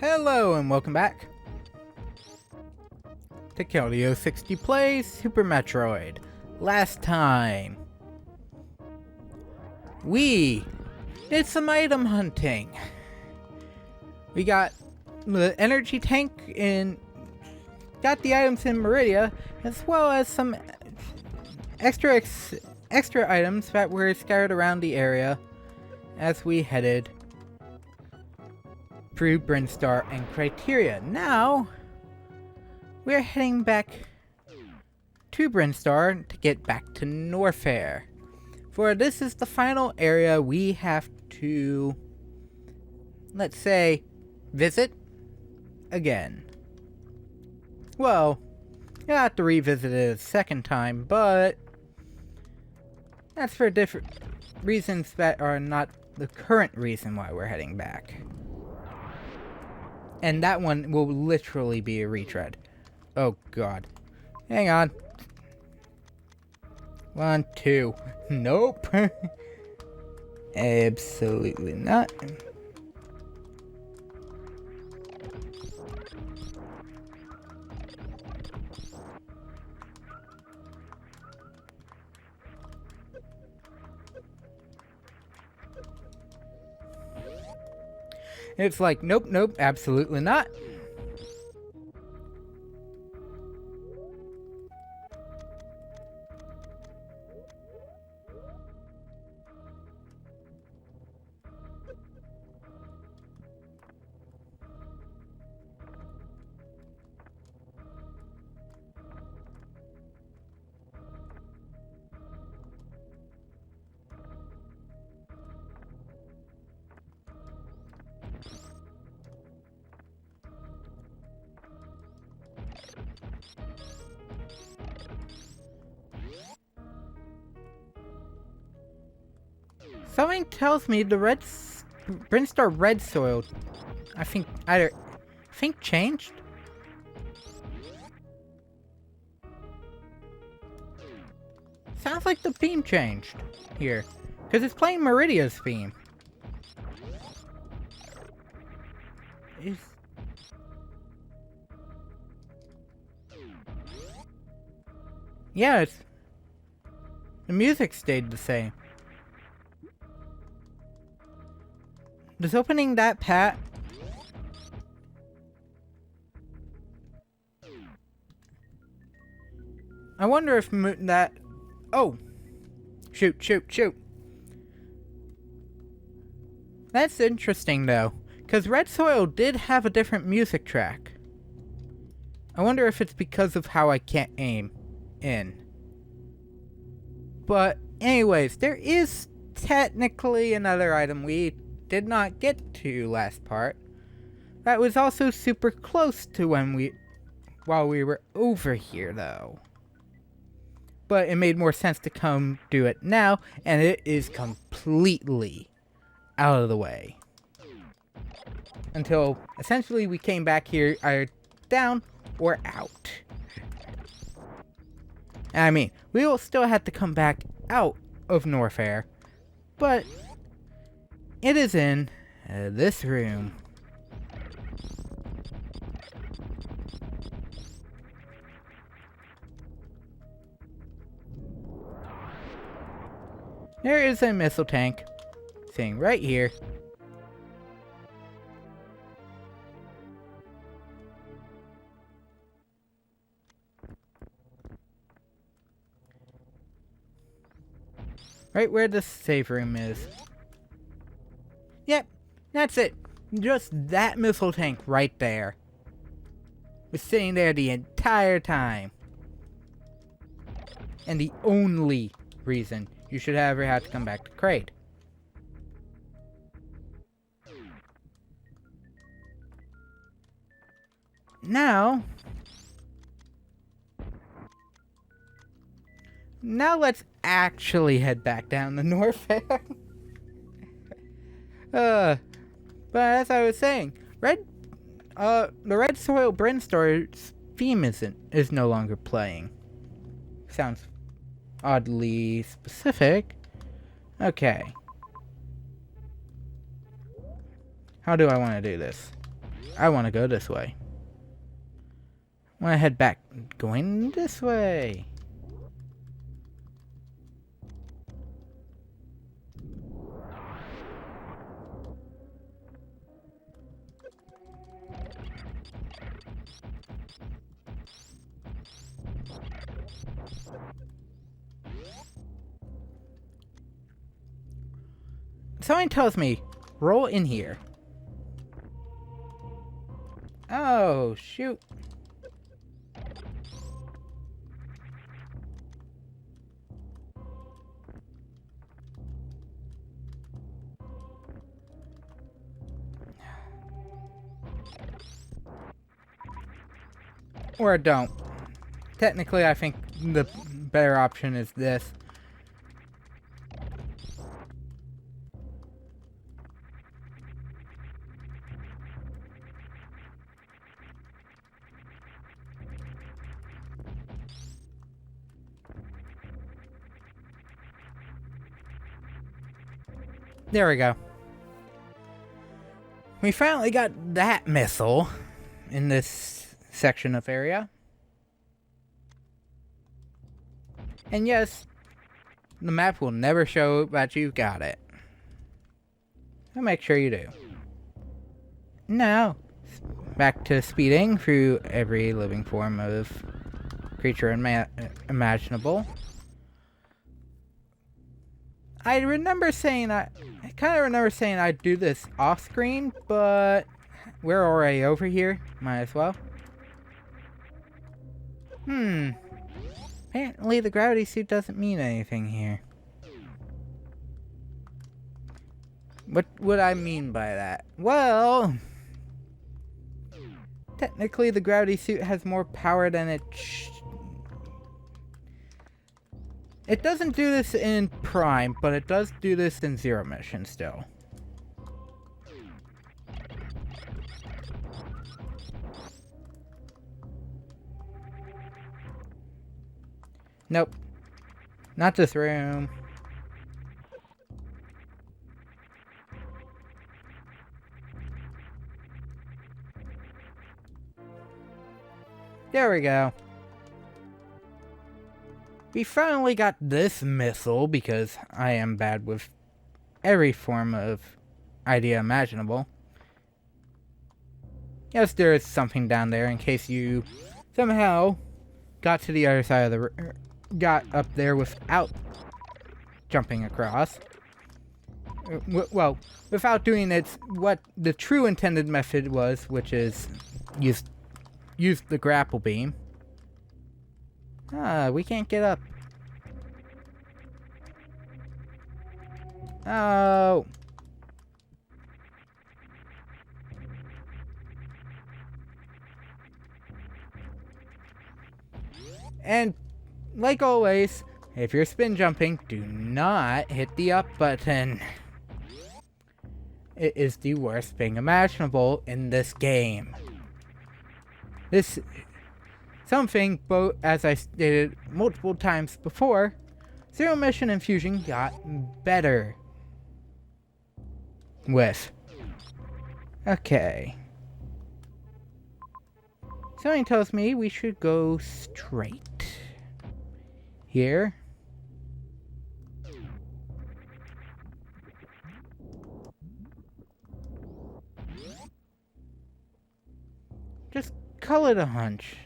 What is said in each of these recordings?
Hello and welcome back to Keldeo 60 Plays Super Metroid. Last time, we did some item hunting. We got the energy tank and got the items in Meridia, as well as some extra items that were scattered around the area as we headed through Brinstar and Criteria. Now, we're heading back to Brinstar to get back to Norfair. For this is the final area we have to, let's say, visit again. Well, you'll have to revisit it a second time, but that's for different reasons that are not the current reason why we're heading back. And that one will literally be a retread. Oh god. Hang on. 1, 2. Nope. Absolutely not. It's like, nope, nope, absolutely not. Something tells me the Brinstar red soil, I think changed? Sounds like the theme changed here, because it's playing Meridia's theme. Yeah, the music stayed the same. Does opening that pat... I wonder if that... Oh! Shoot. That's interesting though, because Red Soil did have a different music track. I wonder if it's because of how I can't aim in. But anyways, there is technically another item we did not get to last part. That was also super close to while we were over here though. But it made more sense to come do it now, and it is completely out of the way. Until essentially we came back here either down or out. I mean, we will still have to come back out of Norfair, but it is in this room. There is a missile tank sitting right here. Right where the save room is. Yep, that's it. Just that missile tank right there. Was sitting there the entire time. And the only reason you should ever have to come back to Kraid. Now let's actually head back down to Norfair. But as I was saying, the Red Soil Brinstar's theme is no longer playing. Sounds oddly specific. Okay. How do I want to do this? I want to go this way. I want to head back. Going this way. Something tells me, roll in here. Oh, shoot. Or don't. Technically, I think the better option is this. There we go. We finally got that missile in this section of area. And yes, the map will never show that you got it. So make sure you do. Now, back to speeding through every living form of creature imaginable. I kind of remember saying I'd do this off screen, but we're already over here. Might as well. Apparently the gravity suit doesn't mean anything here. What would I mean by that? Well, technically the gravity suit has more power than it It doesn't do this in Prime, but it does do this in Zero Mission still. Nope. Not this room. There we go. We finally got this missile because I am bad with every form of idea imaginable. Yes, there is something down there in case you somehow got to the other side of the got up there without jumping across. Well, without doing what the true intended method was, which is use the grapple beam. Ah, we can't get up. Oh. And, like always, if you're spin jumping, do not hit the up button. It is the worst thing imaginable in this game. Something, both as I stated multiple times before, Zero Mission and Fusion got better with. Okay. Something tells me we should go straight. Here. Just call it a hunch.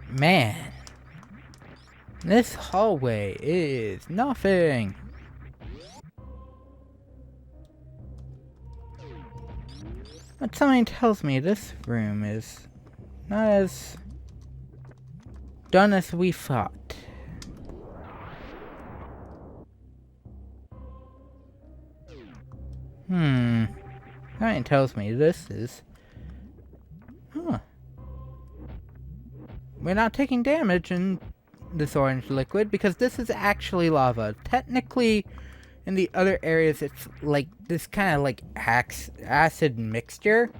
Man, this hallway is nothing. But something tells me this room is not as done as we thought. Something tells me this is... We're not taking damage in this orange liquid because this is actually lava. Technically, in the other areas, it's like this kind of like acid mixture,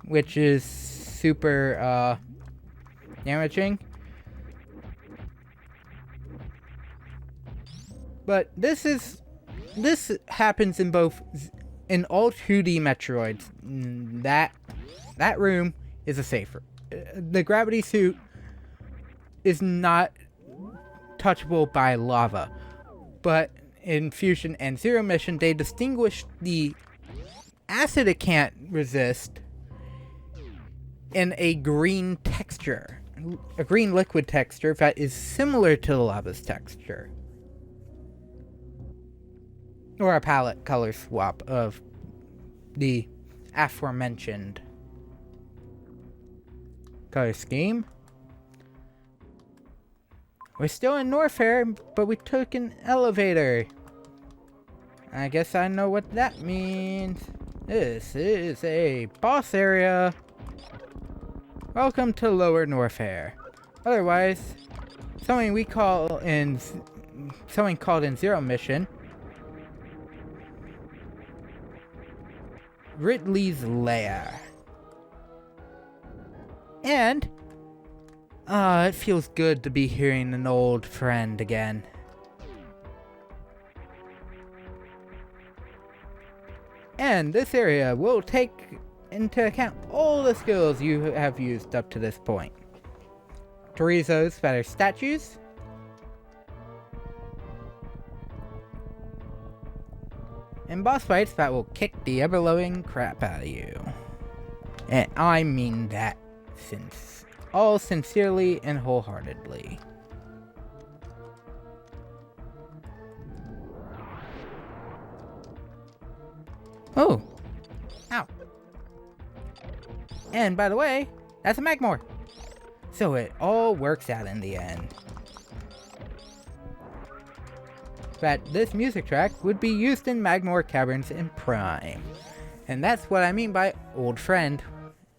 which is super damaging. But this happens in all 2D Metroids. That room is a safer. The gravity suit is not touchable by lava, but in Fusion and Zero Mission, they distinguish the acid it can't resist in a green texture, a green liquid texture that is similar to the lava's texture, or a palette color swap of the aforementioned color scheme. We're still in Norfair, but we took an elevator. I guess I know what that means. This is a boss area. Welcome to Lower Norfair. Otherwise, something called in Zero Mission, Ridley's Lair. And it feels good to be hearing an old friend again. And this area will take into account all the skills you have used up to this point. Chorizos that are statues, and boss fights that will kick the ever-loving crap out of you. And I mean that all sincerely and wholeheartedly. Oh! Ow! And by the way, that's a Magmore! So it all works out in the end. That this music track would be used in Magmore Caverns in Prime. And that's what I mean by old friend.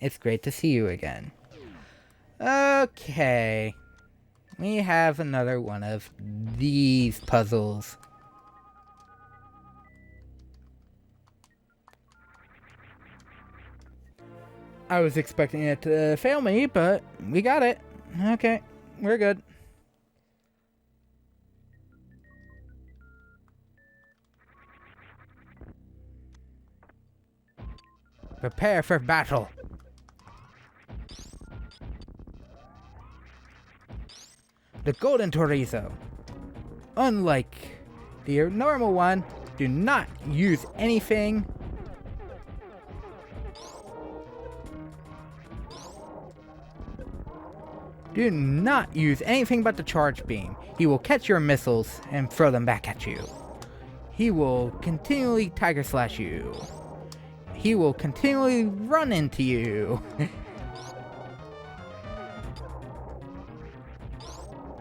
It's great to see you again. Okay. We have another one of these puzzles. I was expecting it to fail me, but we got it. Okay, we're good. Prepare for battle. The Golden Chorizo. Unlike the normal one, do not use anything Do not use anything but the charge beam. He will catch your missiles and throw them back at you. He will continually Tiger Slash you. He will continually run into you.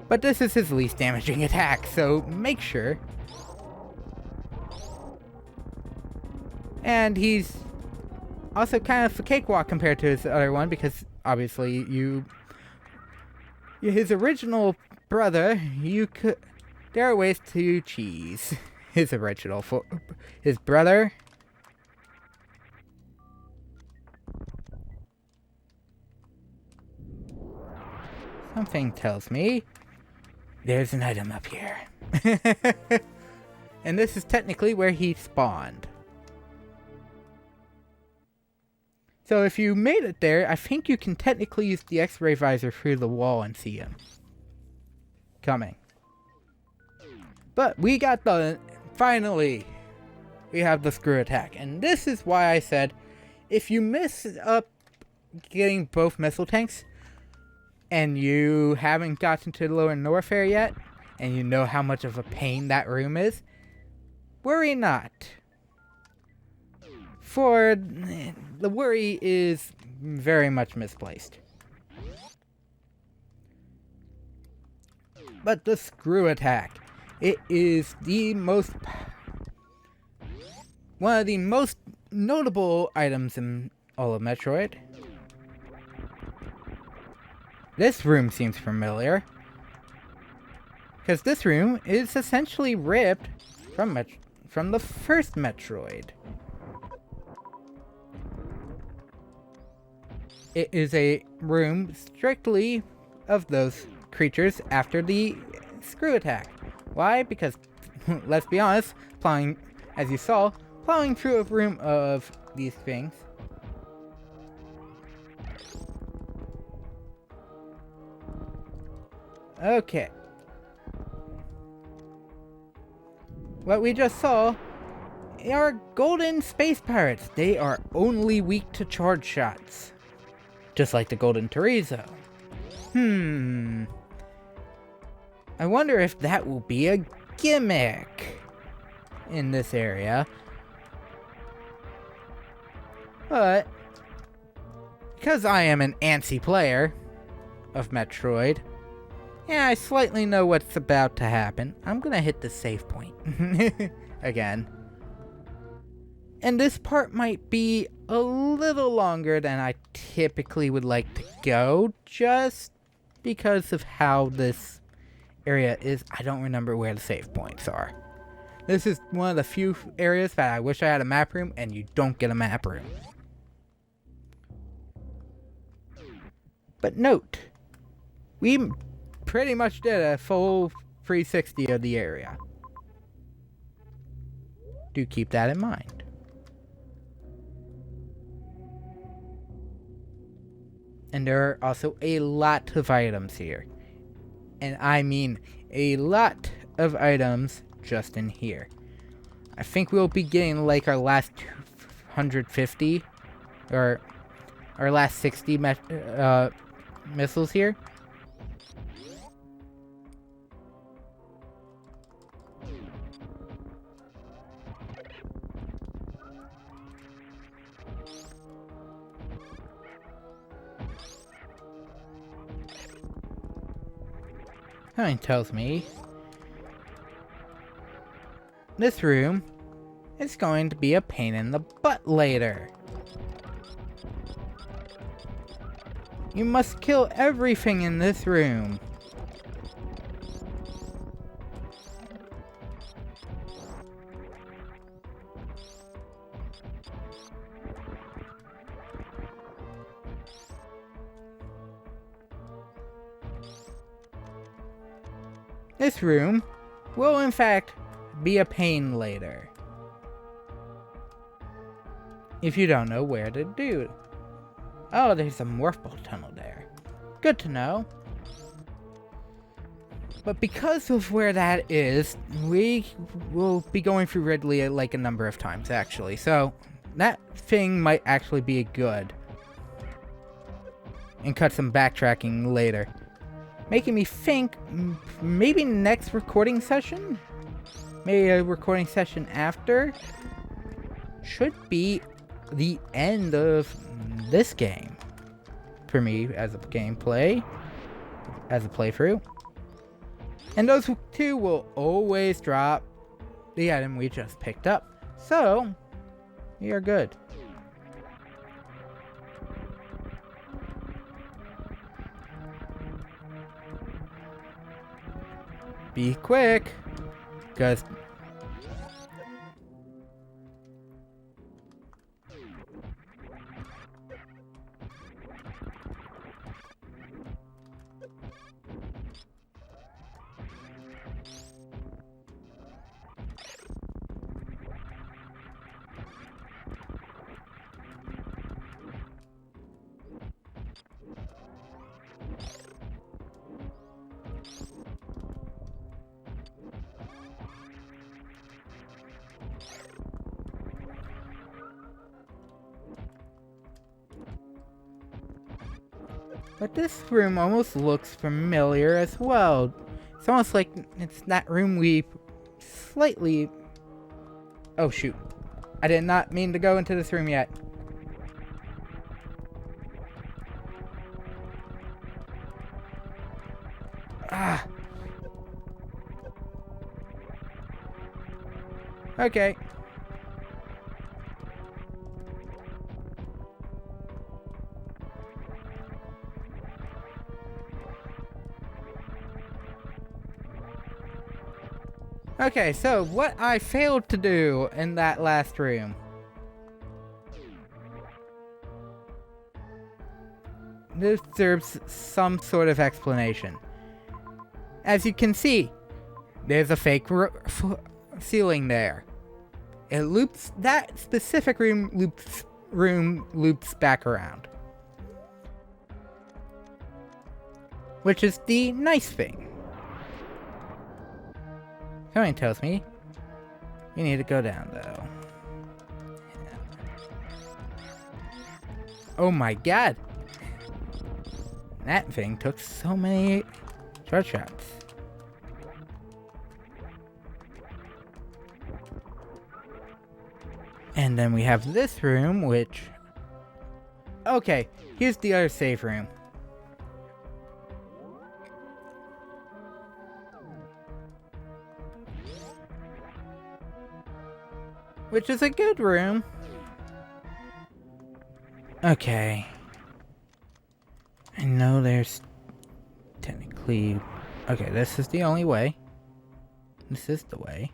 But this is his least damaging attack, so make sure. And he's also kind of a cakewalk compared to his other one, because obviously his original brother, there are ways to cheese his original his brother. Something tells me there's an item up here. And this is technically where he spawned. So if you made it there, I think you can technically use the X-ray visor through the wall and see him coming. But we got finally, we have the screw attack. And this is why I said, if you miss up getting both missile tanks, and you haven't gotten to the Lower Norfair yet, and you know how much of a pain that room is, worry not. For the worry is very much misplaced. But the screw attack, it is one of the most notable items in all of Metroid. This room seems familiar, because this room is essentially ripped from the first Metroid. It is a room strictly of those creatures after the screw attack. Why? Because let's be honest, plowing, as you saw, plowing through a room of these things. Okay. What we just saw are golden space pirates. They are only weak to charge shots. Just like the golden Teresa. I wonder if that will be a gimmick in this area. But because I am an antsy player of Metroid, yeah, I slightly know what's about to happen. I'm gonna hit the save point again. And this part might be a little longer than I typically would like to go, just because of how this area is. I don't remember where the save points are. This is one of the few areas that I wish I had a map room, and you don't get a map room. But note, we pretty much did a full 360 of the area. Do keep that in mind. And there are also a lot of items here. And I mean a lot of items just in here. I think we'll be getting like our last 250 or our last 60 missiles here. Something tells me this room is going to be a pain in the butt later. You must kill everything in this room. This room will in fact be a pain later, if you don't know where to do. Oh, there's a morph ball tunnel there. Good to know. But because of where that is, we will be going through Ridley like a number of times actually, so that thing might actually be good. And cut some backtracking later. Making me think, maybe next recording session? Maybe a recording session after? Should be the end of this game. For me, as a gameplay. As a playthrough. And those two will always drop the item we just picked up. So, we are good. Be quick, because but this room almost looks familiar as well. It's almost like it's that room we slightly... Oh shoot. I did not mean to go into this room yet. Ah. Okay. Okay, so what I failed to do in that last room. This deserves some sort of explanation. As you can see, there's a fake ceiling there. It loops, that specific room loops back around. Which is the nice thing. Something tells me you need to go down though. Oh my god! That thing took so many shortcuts. And then we have this room, which... Okay, here's the other save room. Which is a good room. Okay. I know there's... technically... Okay, this is the only way. This is the way.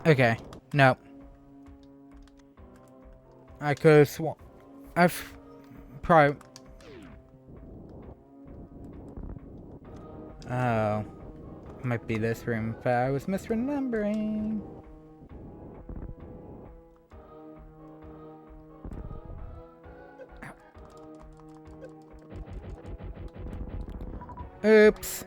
Okay, no. I could have sworn. I've probably. Oh. Might be this room, but I was misremembering. Ow. Oops.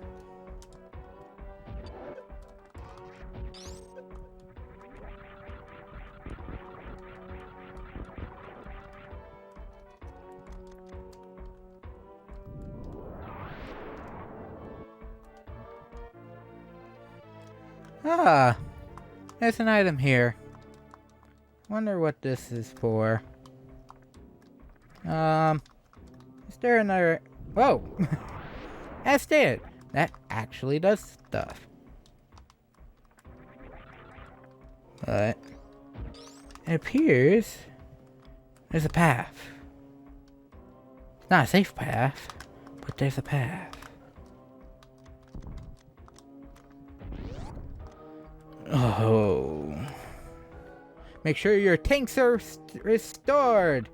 Ah, there's an item here. Wonder what this is for. Is there another... Whoa! That's it! That actually does stuff. But... it appears... there's a path. It's not a safe path, but there's a path. Oh. Make sure your tanks are restored.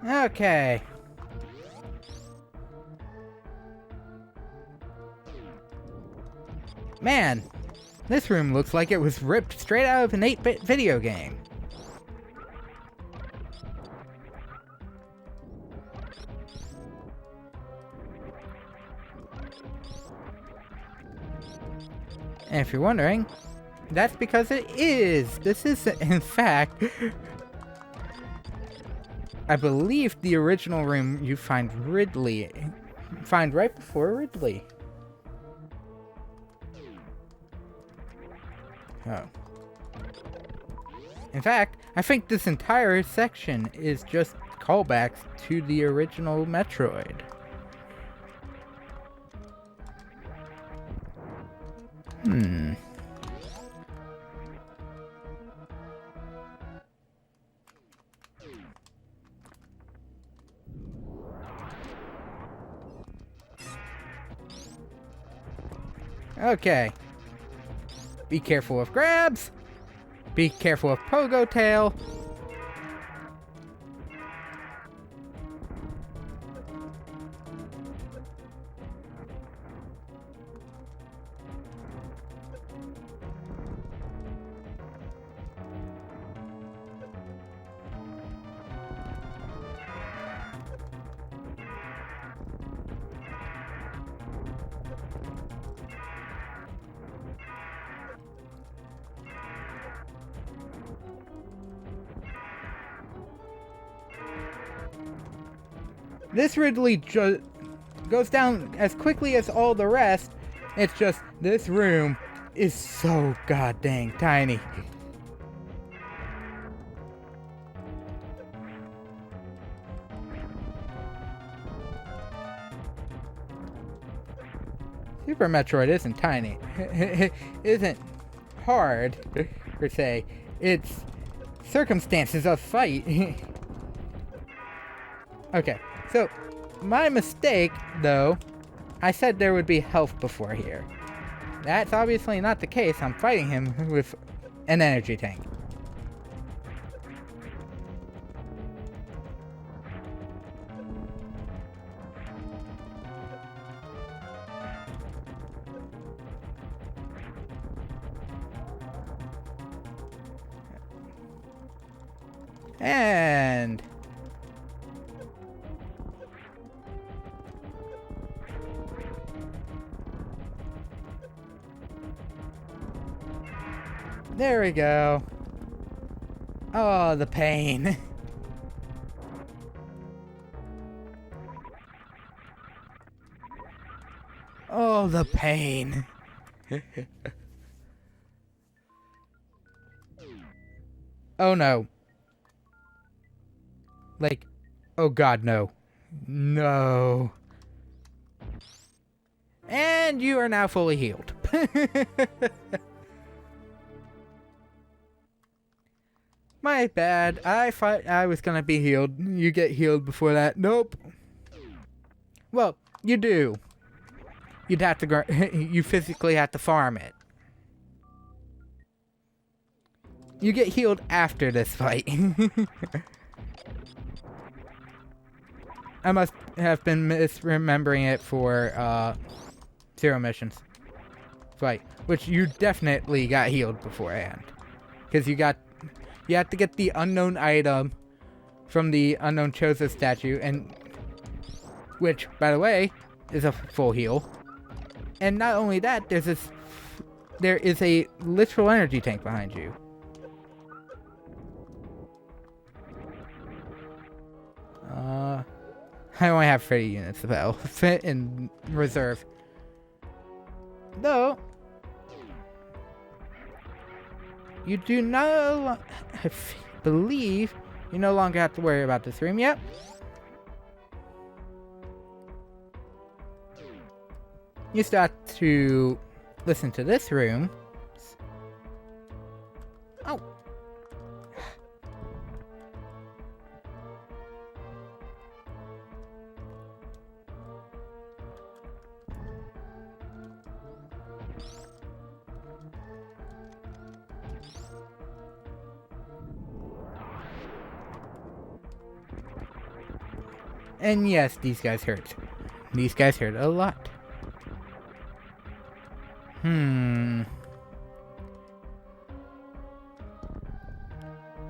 Okay. Man, this room looks like it was ripped straight out of an 8-bit video game. And if you're wondering, that's because it is. This is, in fact, I believe the original room you find right before Ridley. Oh. In fact, I think this entire section is just callbacks to the original Metroid. Okay. Be careful of grabs. Be careful of pogo tail. This Ridley goes down as quickly as all the rest. It's just, this room is so goddamn tiny. Super Metroid isn't tiny. It isn't hard, per se. It's circumstances of fight. Okay, so my mistake, though, I said there would be health before here. That's obviously not the case. I'm fighting him with an energy tank. And there we go. Oh, the pain. Oh, the pain. Oh no. Like, oh god, no. No. And you are now fully healed. My bad. I thought I was gonna be healed. You get healed before that. Nope. Well, you do. You'd have to you physically have to farm it. You get healed after this fight. I must have been misremembering it for Zero Missions fight, which you definitely got healed beforehand, because you have to get the unknown item from the unknown Chozo statue, and which, by the way, is a full heal. And not only that, there is a literal energy tank behind you. I only have 30 units of health fit in reserve. Though, you do not, I believe, you no longer have to worry about this room yet. You still have to listen to this room. Oh. And yes, these guys hurt. These guys hurt a lot.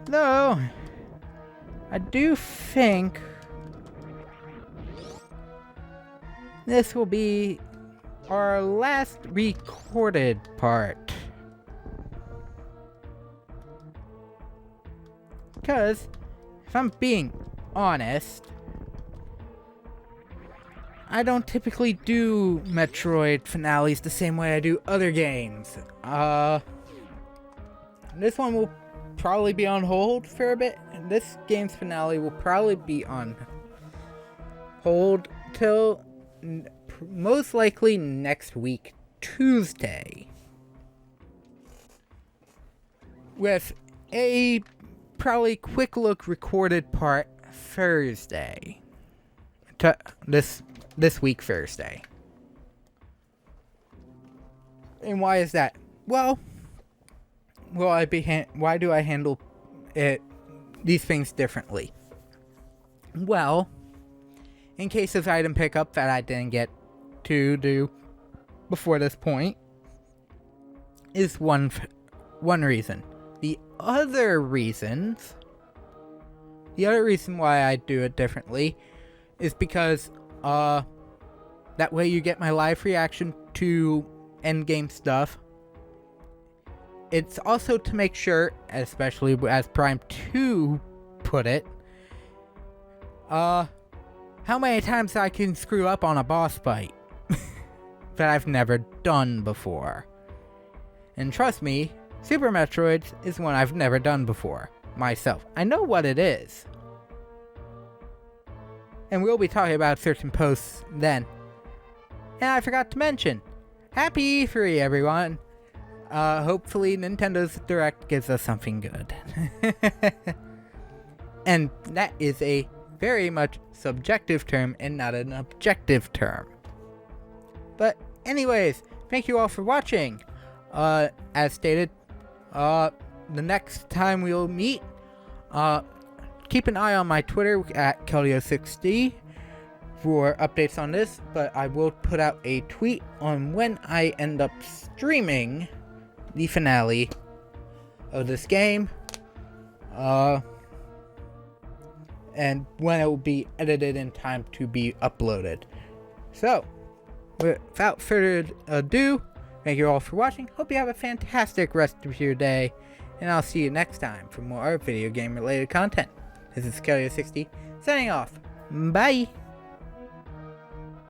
Though, I do think this will be our last recorded part. Because, if I'm being honest, I don't typically do Metroid finales the same way I do other games. This one will probably be on hold for a bit. This game's finale will probably be on hold till most likely next week, Tuesday. With a probably quick look recorded part Thursday. This week, Thursday. And why is that? Well, why do I handle these things differently? Well, in case of item pickup that I didn't get to do before this point, is one reason. The other reason why I do it differently is because that way you get my live reaction to endgame stuff. It's also to make sure, especially as Prime 2 put it, how many times I can screw up on a boss fight that I've never done before. And trust me, Super Metroid is one I've never done before myself. I know what it is. And we'll be talking about certain posts then. And I forgot to mention, happy E3 everyone! Hopefully Nintendo's Direct gives us something good. And that is a very much subjective term and not an objective term. But anyways, thank you all for watching. As stated, the next time we'll meet, keep an eye on my Twitter at Kelio60 for updates on this, but I will put out a tweet on when I end up streaming the finale of this game, and when it will be edited in time to be uploaded. So, without further ado, thank you all for watching. Hope you have a fantastic rest of your day, and I'll see you next time for more video game related content. This is Kelio60 signing off. Bye!